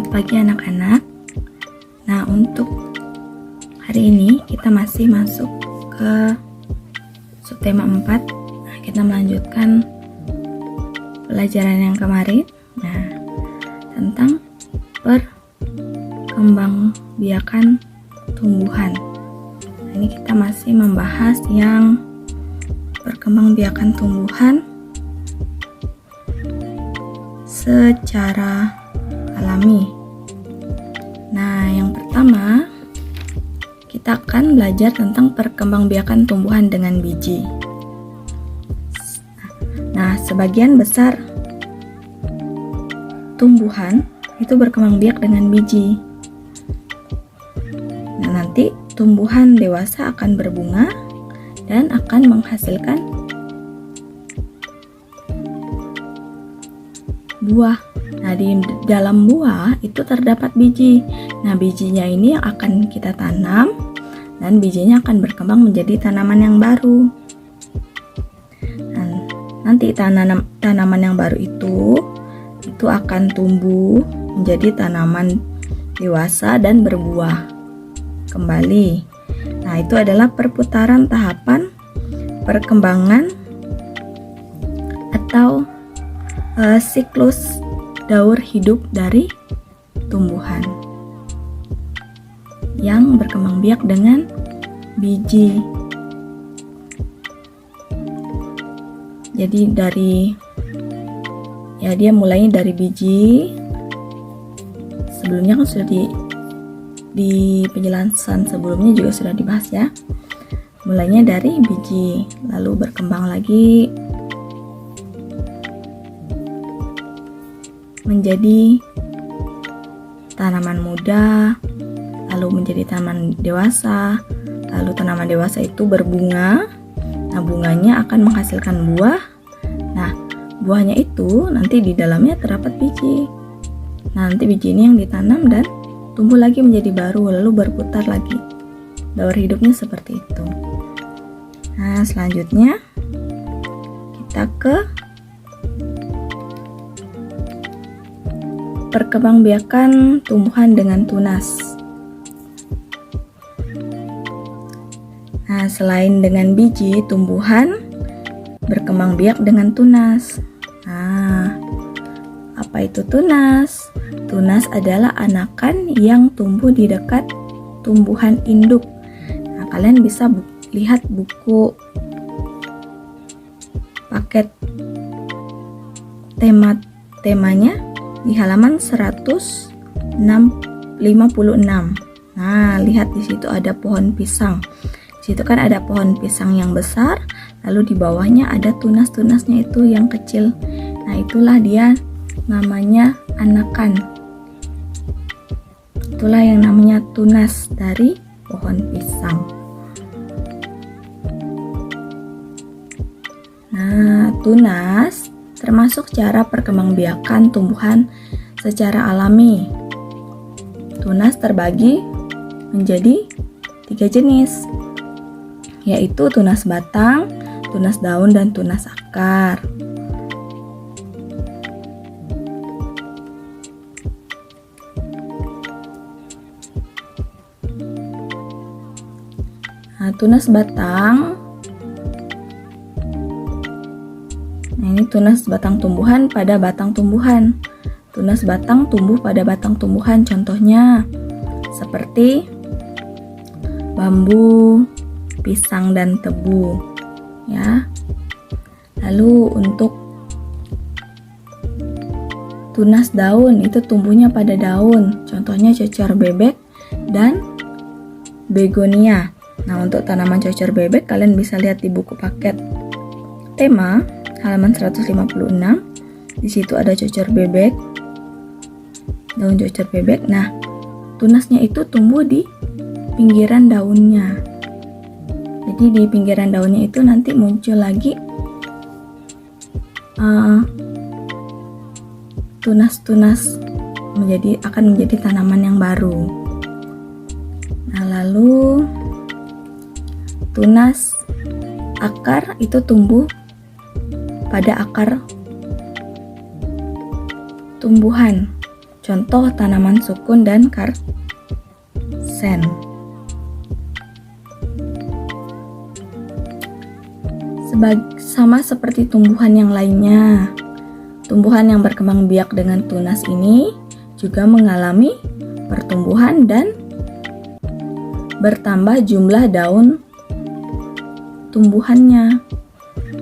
Selamat pagi anak-anak. Nah, untuk hari ini kita masih masuk ke subtema 4. Nah, kita melanjutkan pelajaran yang kemarin. Nah, tentang perkembangbiakan tumbuhan. Nah, ini kita masih membahas yang perkembangbiakan tumbuhan secara alami. Nah, yang pertama kita akan belajar tentang perkembangbiakan tumbuhan dengan biji. Nah, sebagian besar tumbuhan itu berkembang biak dengan biji. Nah, nanti tumbuhan dewasa akan berbunga dan akan menghasilkan buah. Nah, di dalam buah itu terdapat biji. Nah, bijinya ini yang akan kita tanam dan bijinya akan berkembang menjadi tanaman yang baru. Nah, nanti tanaman yang baru itu akan tumbuh menjadi tanaman dewasa dan berbuah kembali. Nah, itu adalah perputaran tahapan perkembangan atau siklus daur hidup dari tumbuhan yang berkembang biak dengan biji. Jadi dia mulainya dari biji. Sebelumnya kan sudah di penjelasan sebelumnya juga sudah dibahas ya. Mulainya dari biji, lalu berkembang lagi menjadi tanaman muda, lalu menjadi tanaman dewasa, lalu tanaman dewasa itu berbunga. Nah, bunganya akan menghasilkan buah. Nah, buahnya itu nanti di dalamnya terdapat biji. Nah, nanti biji ini yang ditanam dan tumbuh lagi menjadi baru, lalu berputar lagi. Daur hidupnya seperti itu. Nah, selanjutnya kita ke perkembangbiakan tumbuhan dengan tunas. Nah, selain dengan biji, tumbuhan berkembang biak dengan tunas. Nah, apa itu tunas? Tunas adalah anakan yang tumbuh di dekat tumbuhan induk. Nah, kalian bisa lihat buku paket temanya di halaman 156. Nah, lihat di situ ada pohon pisang. Di situ kan ada pohon pisang yang besar, lalu di bawahnya ada tunas-tunasnya itu yang kecil. Nah, itulah dia namanya anakan. Itulah yang namanya tunas dari pohon pisang. Nah, tunas termasuk cara perkembangbiakan tumbuhan secara alami. Tunas terbagi menjadi 3 jenis, yaitu tunas batang, tunas daun, dan tunas akar. Nah, tunas batang, ini tunas batang tumbuhan pada batang tumbuhan. Tunas batang tumbuh pada batang tumbuhan, contohnya seperti bambu, pisang, dan tebu ya. Lalu untuk tunas daun itu tumbuhnya pada daun, contohnya cocor bebek dan begonia. Nah, untuk tanaman cocor bebek kalian bisa lihat di buku paket tema halaman 156. Di situ ada cocor bebek, daun cocor bebek. Nah, tunasnya itu tumbuh di pinggiran daunnya. Jadi di pinggiran daunnya itu nanti muncul lagi tunas-tunas akan menjadi tanaman yang baru. Nah, lalu tunas akar itu tumbuh pada akar tumbuhan. Contoh tanaman sukun dan karsen. Sama seperti tumbuhan yang lainnya, tumbuhan yang berkembang biak dengan tunas ini juga mengalami pertumbuhan dan bertambah jumlah daun tumbuhannya.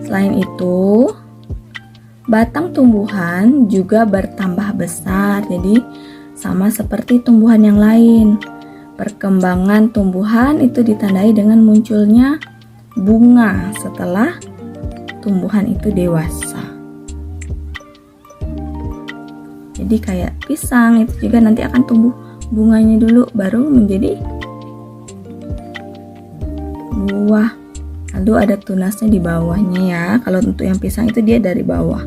Selain itu, batang tumbuhan juga bertambah besar. Jadi sama seperti tumbuhan yang lain, perkembangan tumbuhan itu ditandai dengan munculnya bunga setelah tumbuhan itu dewasa. Jadi kayak pisang itu juga nanti akan tumbuh bunganya dulu baru menjadi buah. Lalu ada tunasnya di bawahnya ya. Kalau untuk yang pisang itu dia dari bawah,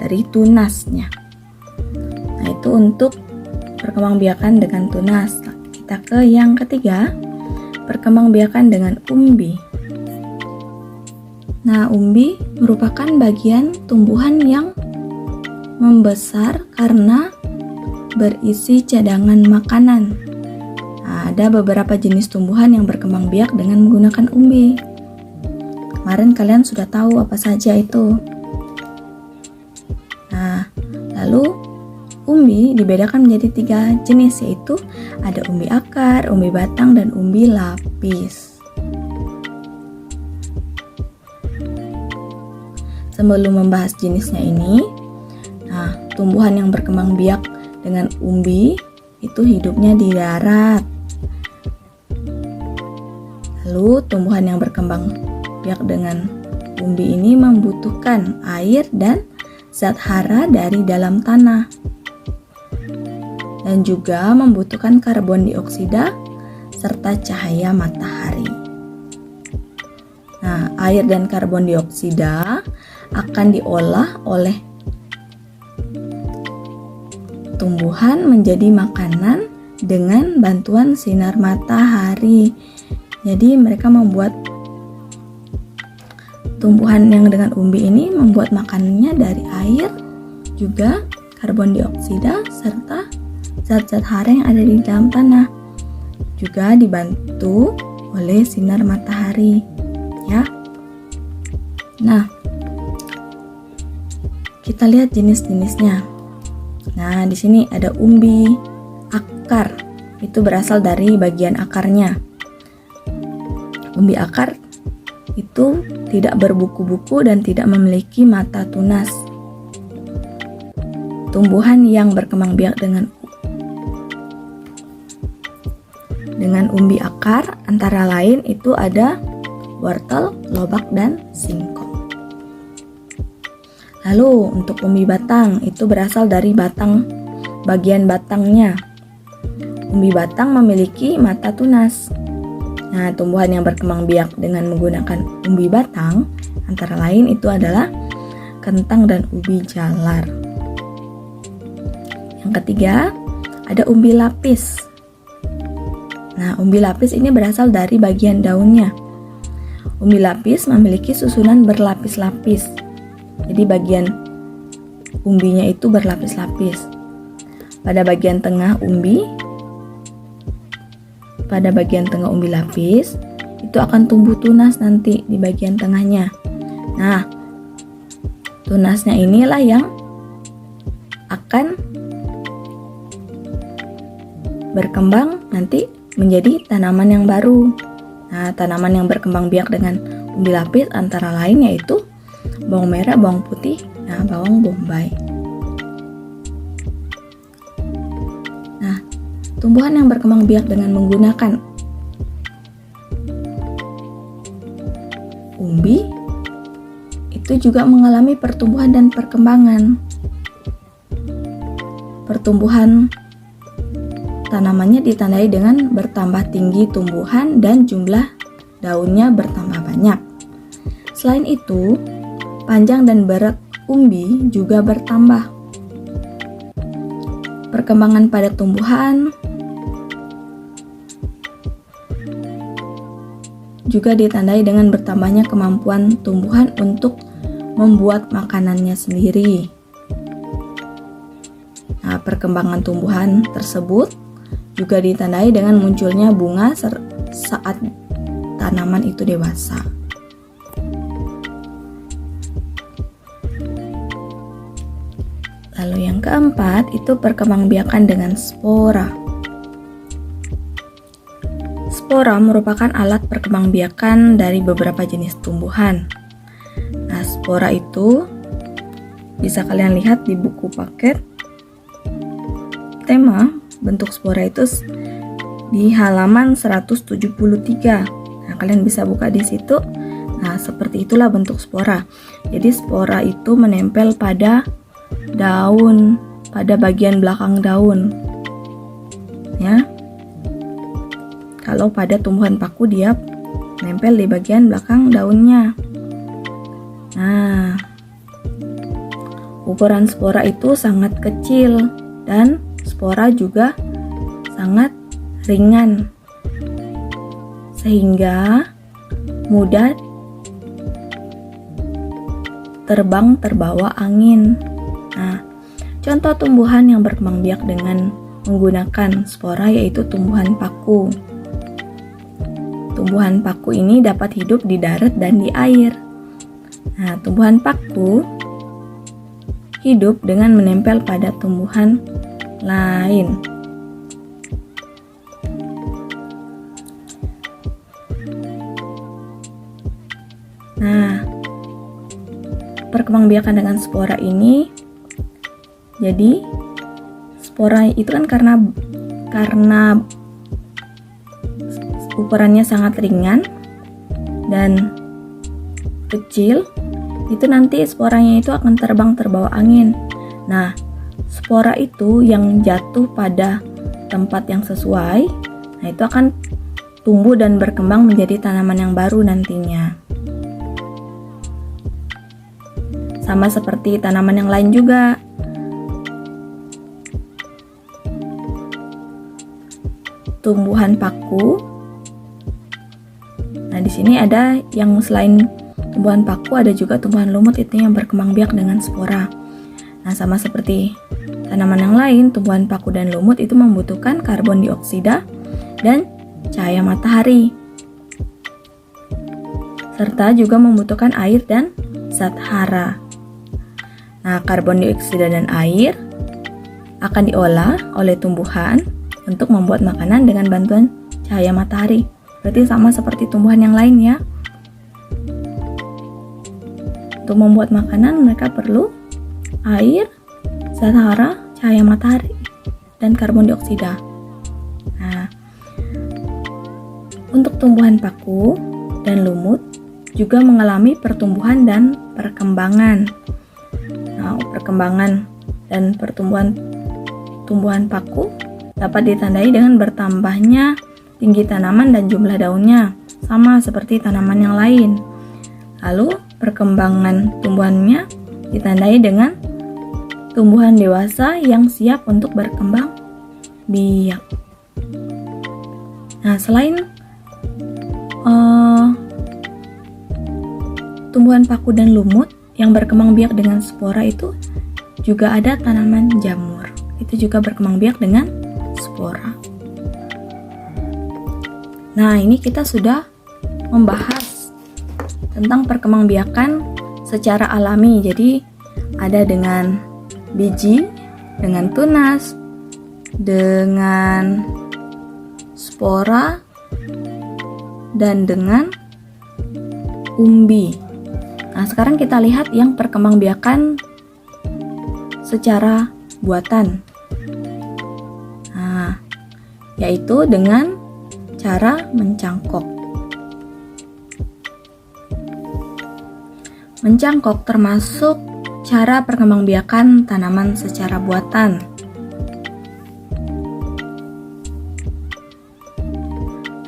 dari tunasnya. Nah, itu untuk perkembangbiakan dengan tunas. Kita ke yang ketiga, perkembangbiakan dengan umbi. Nah, umbi merupakan bagian tumbuhan yang membesar karena berisi cadangan makanan. Nah, ada beberapa jenis tumbuhan yang berkembang biak dengan menggunakan umbi. Kemarin kalian sudah tahu apa saja itu. Nah, lalu umbi dibedakan menjadi 3 jenis, yaitu ada umbi akar, umbi batang, dan umbi lapis. Sebelum membahas jenisnya ini, nah, tumbuhan yang berkembang biak dengan umbi itu hidupnya di darat. Lalu tumbuhan yang berkembang biak dengan umbi ini membutuhkan air dan zat hara dari dalam tanah, dan juga membutuhkan karbon dioksida serta cahaya matahari. Nah, air dan karbon dioksida akan diolah oleh tumbuhan menjadi makanan dengan bantuan sinar matahari. Jadi mereka membuat tumbuhan yang dengan umbi ini membuat makanannya dari air, juga karbon dioksida serta zat-zat hara yang ada di dalam tanah, juga dibantu oleh sinar matahari ya. Nah, kita lihat jenis-jenisnya. Nah, di sini ada umbi akar. Itu berasal dari bagian akarnya. Umbi akar itu tidak berbuku-buku dan tidak memiliki mata tunas. Tumbuhan yang berkembang biak dengan umbi akar antara lain itu ada wortel, lobak, dan singkong. Lalu untuk umbi batang itu berasal dari bagian batangnya. Umbi batang memiliki mata tunas. Nah, tumbuhan yang berkembang biak dengan menggunakan umbi batang antara lain itu adalah kentang dan ubi jalar. Yang ketiga, ada umbi lapis. Nah, umbi lapis ini berasal dari bagian daunnya. Umbi lapis memiliki susunan berlapis-lapis. Jadi bagian umbinya itu berlapis-lapis. Pada bagian tengah umbi lapis itu akan tumbuh tunas nanti di bagian tengahnya. Nah, tunasnya inilah yang akan berkembang nanti menjadi tanaman yang baru. Nah, tanaman yang berkembang biak dengan umbi lapis antara lain yaitu bawang merah, bawang putih, nah bawang bombay. Nah, tumbuhan yang berkembang biak dengan menggunakan umbi itu juga mengalami pertumbuhan dan perkembangan. Pertumbuhan tanamannya ditandai dengan bertambah tinggi tumbuhan dan jumlah daunnya bertambah banyak. Selain itu, panjang dan berat umbi juga bertambah. Perkembangan pada tumbuhan juga ditandai dengan bertambahnya kemampuan tumbuhan untuk membuat makanannya sendiri. Nah, perkembangan tumbuhan tersebut juga ditandai dengan munculnya bunga saat tanaman itu dewasa. Lalu yang keempat itu perkembangbiakan dengan spora. Spora merupakan alat perkembangbiakan dari beberapa jenis tumbuhan. Nah, spora itu bisa kalian lihat di buku paket. Tema bentuk spora itu di halaman 173. Nah, kalian bisa buka di situ. Nah, seperti itulah bentuk spora. Jadi spora itu menempel pada daun, pada bagian belakang daun. Ya. Kalau pada tumbuhan paku dia nempel di bagian belakang daunnya. Nah, ukuran spora itu sangat kecil dan spora juga sangat ringan sehingga mudah terbang terbawa angin. Nah, contoh tumbuhan yang berkembang biak dengan menggunakan spora yaitu tumbuhan paku. Tumbuhan paku ini dapat hidup di darat dan di air. Nah, tumbuhan paku hidup dengan menempel pada tumbuhan lain. Nah, perkembangbiakan dengan spora ini, jadi spora itu kan karena ukurannya sangat ringan dan kecil, itu nanti sporanya itu akan terbang terbawa angin. Nah, spora itu yang jatuh pada tempat yang sesuai, nah itu akan tumbuh dan berkembang menjadi tanaman yang baru nantinya. Sama seperti tanaman yang lain juga. Tumbuhan paku. Nah, di sini ada yang selain tumbuhan paku ada juga tumbuhan lumut itu yang berkembang biak dengan spora. Nah, sama seperti tanaman yang lain, tumbuhan paku dan lumut itu membutuhkan karbon dioksida dan cahaya matahari. Serta juga membutuhkan air dan zat hara. Nah, karbon dioksida dan air akan diolah oleh tumbuhan untuk membuat makanan dengan bantuan cahaya matahari. Berarti sama seperti tumbuhan yang lain ya. Untuk membuat makanan mereka perlu air, zat hara, cahaya matahari, dan karbon dioksida. Nah, untuk tumbuhan paku dan lumut juga mengalami pertumbuhan dan perkembangan. Nah, perkembangan dan pertumbuhan tumbuhan paku dapat ditandai dengan bertambahnya tinggi tanaman dan jumlah daunnya, sama seperti tanaman yang lain. Lalu, perkembangan tumbuhannya ditandai dengan tumbuhan dewasa yang siap untuk berkembang biak. Nah, selain tumbuhan paku dan lumut yang berkembang biak dengan spora itu juga ada tanaman jamur. Itu juga berkembang biak dengan spora. Nah, ini kita sudah membahas tentang perkembangbiakan secara alami. Jadi, ada dengan biji, dengan tunas, dengan spora, dan dengan umbi. Nah, sekarang kita lihat yang perkembangbiakan secara buatan. Nah, yaitu dengan cara mencangkok. Mencangkok termasuk cara perkembangbiakan tanaman secara buatan.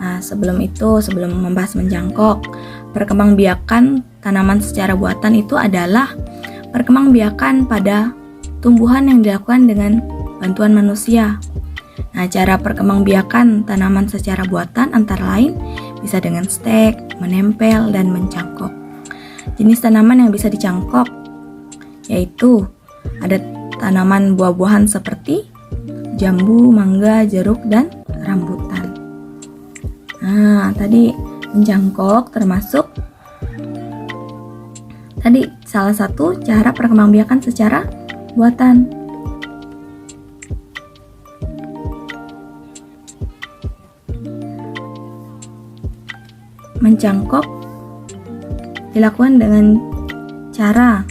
Nah, sebelum membahas mencangkok, perkembangbiakan tanaman secara buatan itu adalah perkembangbiakan pada tumbuhan yang dilakukan dengan bantuan manusia. Nah, cara perkembangbiakan tanaman secara buatan antara lain bisa dengan stek, menempel, dan mencangkok. Jenis tanaman yang bisa dicangkok yaitu ada tanaman buah-buahan seperti jambu, mangga, jeruk, dan rambutan. Nah, tadi mencangkok termasuk tadi salah satu cara perkembangbiakan secara buatan. Mencangkok dilakukan dengan cara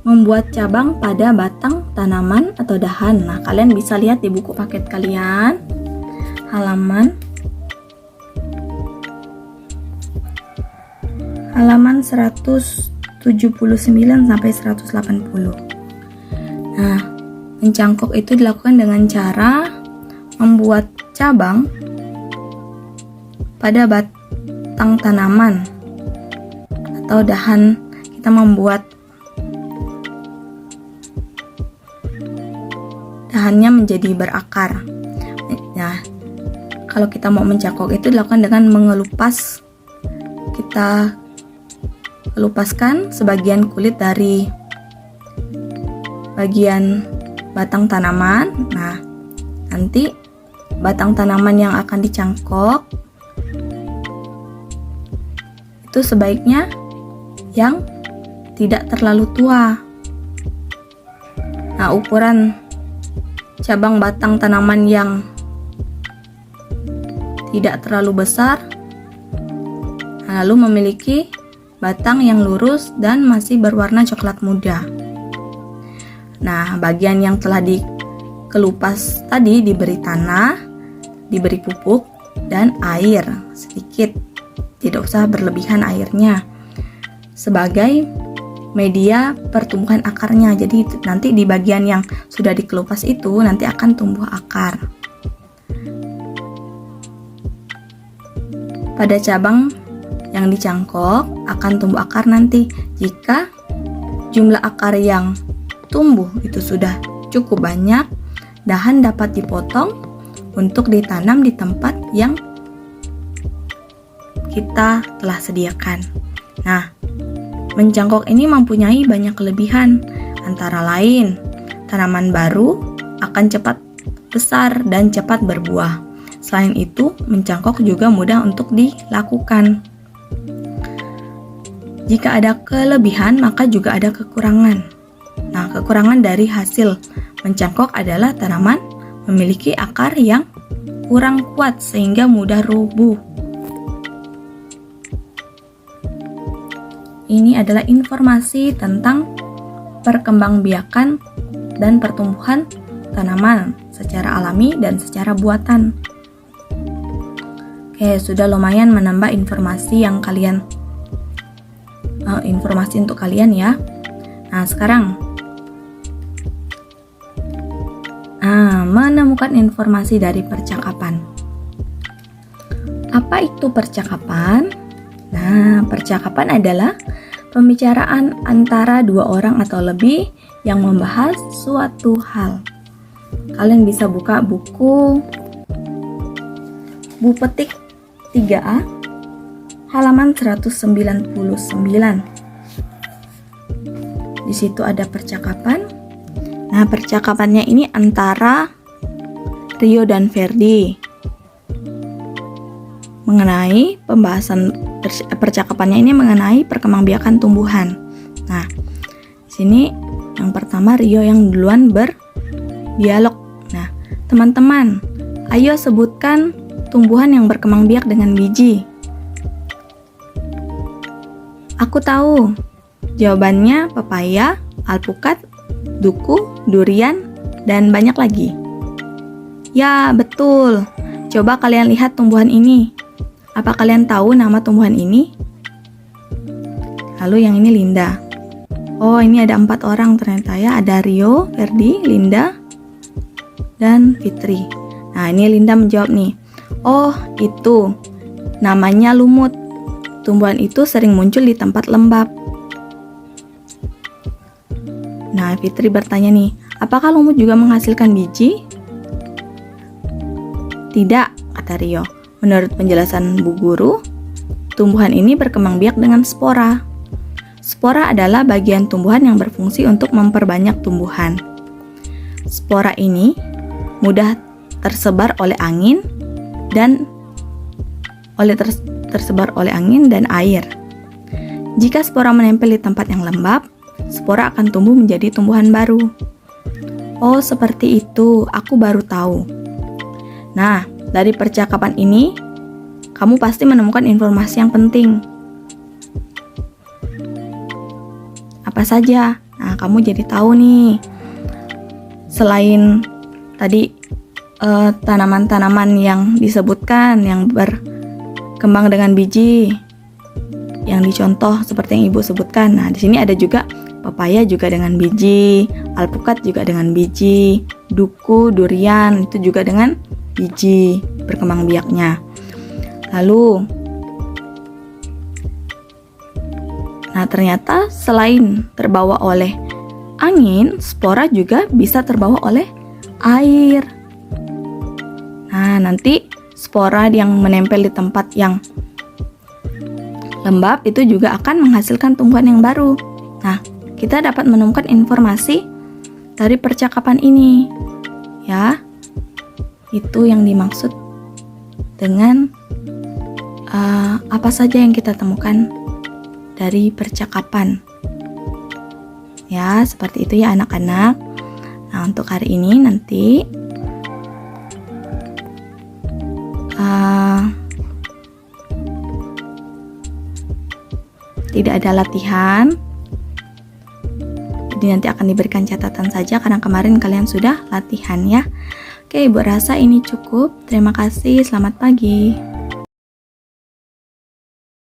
membuat cabang pada batang tanaman atau dahan. Nah, kalian bisa lihat di buku paket kalian, halaman 179 sampai 180. Nah, mencangkok itu dilakukan dengan cara membuat cabang pada batang tanaman atau dahan. Kita membuat dahannya menjadi berakar. Nah, kalau kita mau mencangkok itu dilakukan dengan mengelupas. Kita kelupaskan sebagian kulit dari bagian batang tanaman. Nah, nanti batang tanaman yang akan dicangkok itu sebaiknya yang tidak terlalu tua. Nah, ukuran cabang batang tanaman yang tidak terlalu besar lalu memiliki batang yang lurus dan masih berwarna coklat muda. Nah, bagian yang telah dikelupas tadi diberi tanah, diberi pupuk, dan air sedikit. Tidak usah berlebihan airnya, sebagai media pertumbuhan akarnya. Jadi nanti di bagian yang sudah dikelupas itu nanti akan tumbuh akar. Pada cabang yang dicangkok akan tumbuh akar nanti jika jumlah akar yang tumbuh itu sudah cukup banyak. Dahan dapat dipotong untuk ditanam di tempat yang kita telah sediakan. Nah, mencangkok ini mempunyai banyak kelebihan, antara lain tanaman baru akan cepat besar dan cepat berbuah. Selain itu, mencangkok juga mudah untuk dilakukan. Jika ada kelebihan, maka juga ada kekurangan. Nah, kekurangan dari hasil mencangkok adalah tanaman memiliki akar yang kurang kuat sehingga mudah rubuh. Ini adalah informasi tentang perkembangbiakan dan pertumbuhan tanaman secara alami dan secara buatan. Oke, sudah lumayan menambah informasi yang kalian informasi untuk kalian ya. Nah, sekarang menemukan informasi dari percakapan. Apa itu percakapan? Nah, percakapan adalah pembicaraan antara dua orang atau lebih yang membahas suatu hal. Kalian bisa buka buku Petik 3A halaman 199. Di situ ada percakapan. Nah, percakapannya ini antara Rio dan Ferdi mengenai pembahasan percakapannya ini mengenai perkembangbiakan tumbuhan. Nah, sini yang pertama Rio yang duluan berdialog. Nah, teman-teman, ayo sebutkan tumbuhan yang berkembang biak dengan biji. Aku tahu. Jawabannya pepaya, alpukat, duku, durian, dan banyak lagi. Ya, betul. Coba kalian lihat tumbuhan ini. Apa kalian tahu nama tumbuhan ini? Lalu yang ini Linda. Oh, ini ada 4 orang ternyata ya. Ada Rio, Ferdi, Linda, dan Fitri. Nah, ini Linda menjawab nih. Oh, itu. Namanya lumut. Tumbuhan itu sering muncul di tempat lembab. Nah, Fitri bertanya nih, apakah lumut juga menghasilkan biji? Tidak, kata Rio. Menurut penjelasan Bu Guru, tumbuhan ini berkembang biak dengan spora. Spora adalah bagian tumbuhan yang berfungsi untuk memperbanyak tumbuhan. Spora ini mudah tersebar oleh angin dan tersebar oleh angin dan air. Jika spora menempel di tempat yang lembab, spora akan tumbuh menjadi tumbuhan baru. Oh, seperti itu. Aku baru tahu. Nah, dari percakapan ini, kamu pasti menemukan informasi yang penting. Apa saja? Nah, kamu jadi tahu nih. Selain tadi tanaman-tanaman yang disebutkan yang berkembang dengan biji, yang dicontoh seperti yang Ibu sebutkan. Nah, di sini ada juga pepaya juga dengan biji, alpukat juga dengan biji, duku, durian itu juga dengan biji berkembang biaknya. Lalu, nah ternyata selain terbawa oleh angin, spora juga bisa terbawa oleh air. Nah, nanti spora yang menempel di tempat yang lembab itu juga akan menghasilkan tumbuhan yang baru. Nah, kita dapat menemukan informasi dari percakapan ini. Ya, itu yang dimaksud dengan apa saja yang kita temukan dari percakapan. Ya, seperti itu ya anak-anak. Nah, untuk hari ini nanti tidak ada latihan. Jadi nanti akan diberikan catatan saja karena kemarin kalian sudah latihan ya. Oke, Ibu rasa ini cukup. Terima kasih. Selamat pagi.